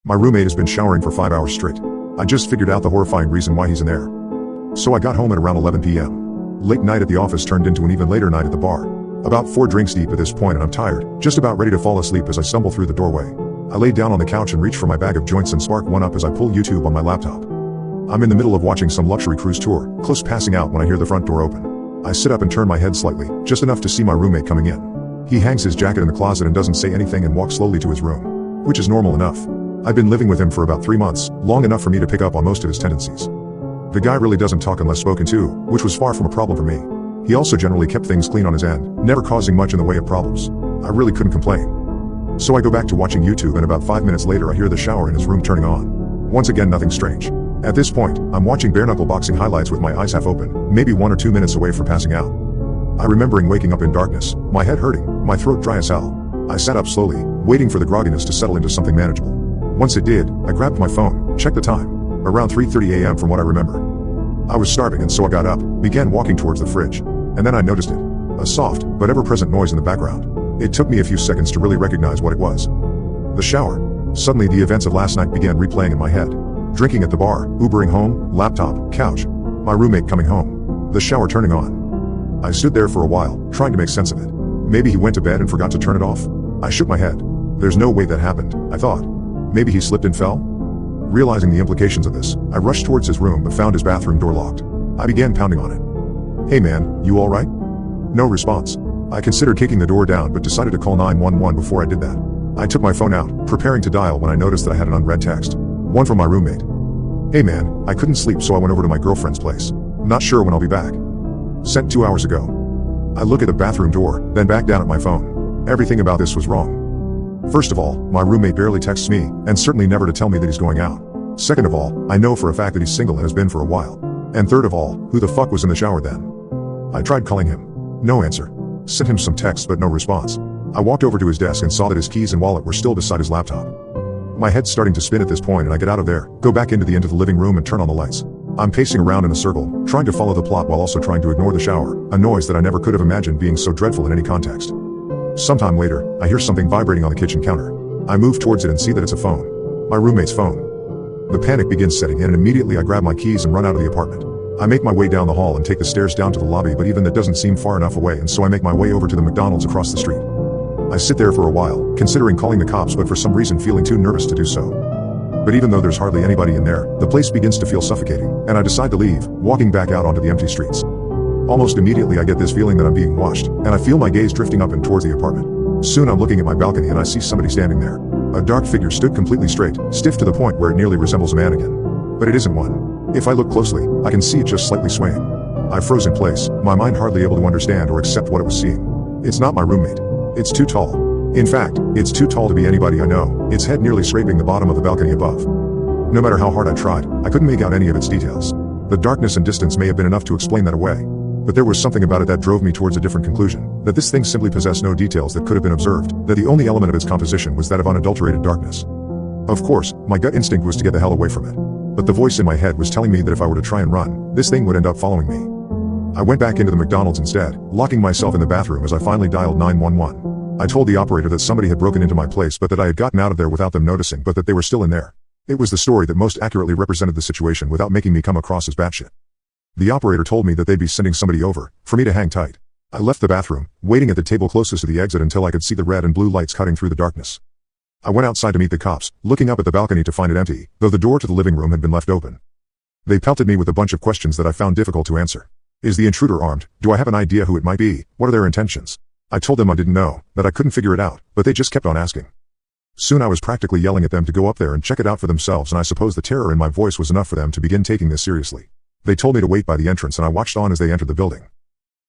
My roommate has been showering for 5 hours straight. I just figured out the horrifying reason why he's in there. So I got home at around 11 p.m. Late night at the office turned into an even later night at the bar. About 4 drinks deep at this point and I'm tired, just about ready to fall asleep as I stumble through the doorway. I lay down on the couch and reach for my bag of joints and spark one up as I pull YouTube on my laptop. I'm in the middle of watching some luxury cruise tour, close to passing out when I hear the front door open. I sit up and turn my head slightly, just enough to see my roommate coming in. He hangs his jacket in the closet and doesn't say anything and walks slowly to his room. Which is normal enough. I've been living with him for about 3 months, long enough for me to pick up on most of his tendencies. The guy really doesn't talk unless spoken to, which was far from a problem for me. He also generally kept things clean on his end, never causing much in the way of problems. I really couldn't complain. So I go back to watching YouTube and about 5 minutes later I hear the shower in his room turning on. Once again nothing strange. At this point, I'm watching bare knuckle boxing highlights with my eyes half open, maybe 1 or 2 minutes away from passing out. I remembering waking up in darkness, my head hurting, my throat dry as hell. I sat up slowly, waiting for the grogginess to settle into something manageable. Once it did, I grabbed my phone, checked the time. Around 3:30 a.m. from what I remember. I was starving and so I got up, began walking towards the fridge. And then I noticed it. A soft, but ever-present noise in the background. It took me a few seconds to really recognize what it was. The shower. Suddenly the events of last night began replaying in my head. Drinking at the bar, Ubering home, laptop, couch. My roommate coming home. The shower turning on. I stood there for a while, trying to make sense of it. Maybe he went to bed and forgot to turn it off? I shook my head. There's no way that happened, I thought. Maybe he slipped and fell? Realizing the implications of this, I rushed towards his room but found his bathroom door locked. I began pounding on it. Hey man, you alright? No response. I considered kicking the door down but decided to call 911 before I did that. I took my phone out, preparing to dial when I noticed that I had an unread text. One from my roommate. Hey man, I couldn't sleep so I went over to my girlfriend's place. Not sure when I'll be back. Sent 2 hours ago. I look at the bathroom door, then back down at my phone. Everything about this was wrong. First of all, my roommate barely texts me, and certainly never to tell me that he's going out. Second of all, I know for a fact that he's single and has been for a while. And third of all, who the fuck was in the shower then? I tried calling him. No answer. Sent him some texts but no response. I walked over to his desk and saw that his keys and wallet were still beside his laptop. My head's starting to spin at this point and I get out of there, go back into the living room and turn on the lights. I'm pacing around in a circle, trying to follow the plot while also trying to ignore the shower, a noise that I never could have imagined being so dreadful in any context. Sometime later, I hear something vibrating on the kitchen counter. I move towards it and see that it's a phone. My roommate's phone. The panic begins setting in and immediately I grab my keys and run out of the apartment. I make my way down the hall and take the stairs down to the lobby but even that doesn't seem far enough away and so I make my way over to the McDonald's across the street. I sit there for a while, considering calling the cops but for some reason feeling too nervous to do so. But even though there's hardly anybody in there, the place begins to feel suffocating, and I decide to leave, walking back out onto the empty streets. Almost immediately I get this feeling that I'm being watched, and I feel my gaze drifting up and towards the apartment. Soon I'm looking at my balcony and I see somebody standing there. A dark figure stood completely straight, stiff to the point where it nearly resembles a mannequin. But it isn't one. If I look closely, I can see it just slightly swaying. I froze in place, my mind hardly able to understand or accept what it was seeing. It's not my roommate. It's too tall. In fact, it's too tall to be anybody I know, its head nearly scraping the bottom of the balcony above. No matter how hard I tried, I couldn't make out any of its details. The darkness and distance may have been enough to explain that away. But there was something about it that drove me towards a different conclusion, that this thing simply possessed no details that could have been observed, that the only element of its composition was that of unadulterated darkness. Of course, my gut instinct was to get the hell away from it. But the voice in my head was telling me that if I were to try and run, this thing would end up following me. I went back into the McDonald's instead, locking myself in the bathroom as I finally dialed 911. I told the operator that somebody had broken into my place but that I had gotten out of there without them noticing but that they were still in there. It was the story that most accurately represented the situation without making me come across as batshit. The operator told me that they'd be sending somebody over, for me to hang tight. I left the bathroom, waiting at the table closest to the exit until I could see the red and blue lights cutting through the darkness. I went outside to meet the cops, looking up at the balcony to find it empty, though the door to the living room had been left open. They pelted me with a bunch of questions that I found difficult to answer. Is the intruder armed? Do I have an idea who it might be? What are their intentions? I told them I didn't know, that I couldn't figure it out, but they just kept on asking. Soon I was practically yelling at them to go up there and check it out for themselves and I suppose the terror in my voice was enough for them to begin taking this seriously. They told me to wait by the entrance and I watched on as they entered the building.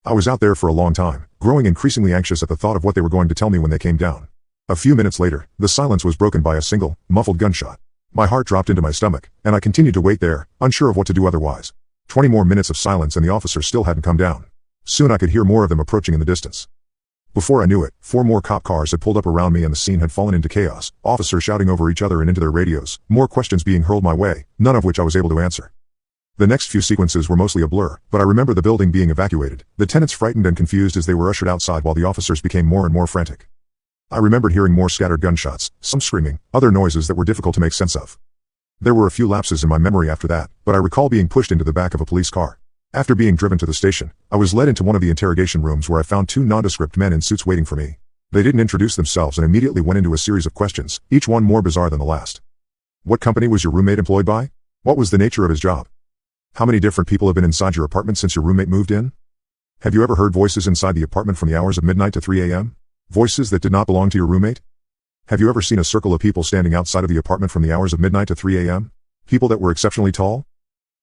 I was out there for a long time, growing increasingly anxious at the thought of what they were going to tell me when they came down. A few minutes later, the silence was broken by a single, muffled gunshot. My heart dropped into my stomach, and I continued to wait there, unsure of what to do otherwise. 20 more minutes of silence and the officers still hadn't come down. Soon I could hear more of them approaching in the distance. Before I knew it, 4 more cop cars had pulled up around me and the scene had fallen into chaos, officers shouting over each other and into their radios, more questions being hurled my way, none of which I was able to answer. The next few sequences were mostly a blur, but I remember the building being evacuated, the tenants frightened and confused as they were ushered outside while the officers became more and more frantic. I remembered hearing more scattered gunshots, some screaming, other noises that were difficult to make sense of. There were a few lapses in my memory after that, but I recall being pushed into the back of a police car. After being driven to the station, I was led into one of the interrogation rooms where I found two nondescript men in suits waiting for me. They didn't introduce themselves and immediately went into a series of questions, each one more bizarre than the last. What company was your roommate employed by? What was the nature of his job? How many different people have been inside your apartment since your roommate moved in? Have you ever heard voices inside the apartment from the hours of midnight to 3 a.m.? Voices that did not belong to your roommate? Have you ever seen a circle of people standing outside of the apartment from the hours of midnight to 3 a.m.? People that were exceptionally tall?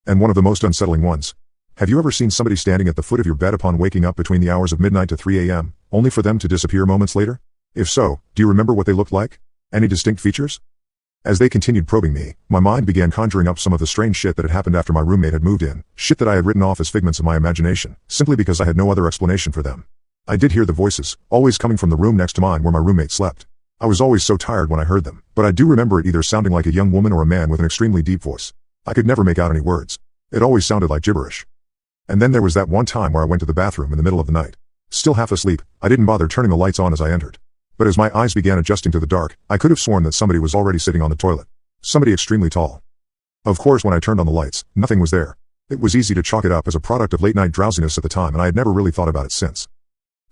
And one of the most unsettling ones. Have you ever seen somebody standing at the foot of your bed upon waking up between the hours of midnight to 3 a.m., only for them to disappear moments later? If so, do you remember what they looked like? Any distinct features? As they continued probing me, my mind began conjuring up some of the strange shit that had happened after my roommate had moved in, shit that I had written off as figments of my imagination, simply because I had no other explanation for them. I did hear the voices, always coming from the room next to mine where my roommate slept. I was always so tired when I heard them, but I do remember it either sounding like a young woman or a man with an extremely deep voice. I could never make out any words. It always sounded like gibberish. And then there was that one time where I went to the bathroom in the middle of the night. Still half asleep, I didn't bother turning the lights on as I entered. But as my eyes began adjusting to the dark, I could have sworn that somebody was already sitting on the toilet. Somebody extremely tall. Of course, when I turned on the lights, nothing was there. It was easy to chalk it up as a product of late-night drowsiness at the time, and I had never really thought about it since.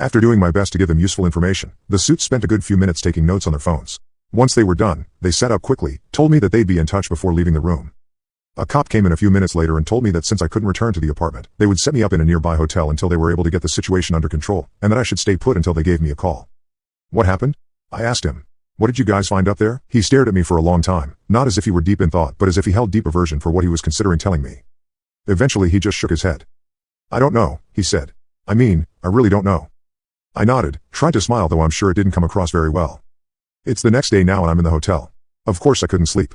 After doing my best to give them useful information, the suits spent a good few minutes taking notes on their phones. Once they were done, they sat up quickly, told me that they'd be in touch before leaving the room. A cop came in a few minutes later and told me that since I couldn't return to the apartment, they would set me up in a nearby hotel until they were able to get the situation under control, and that I should stay put until they gave me a call. What happened? I asked him. What did you guys find up there? He stared at me for a long time, not as if he were deep in thought, but as if he held deep aversion for what he was considering telling me. Eventually he just shook his head. I don't know, he said. I really don't know. I nodded, tried to smile, though I'm sure it didn't come across very well. It's the next day now and I'm in the hotel. Of course I couldn't sleep.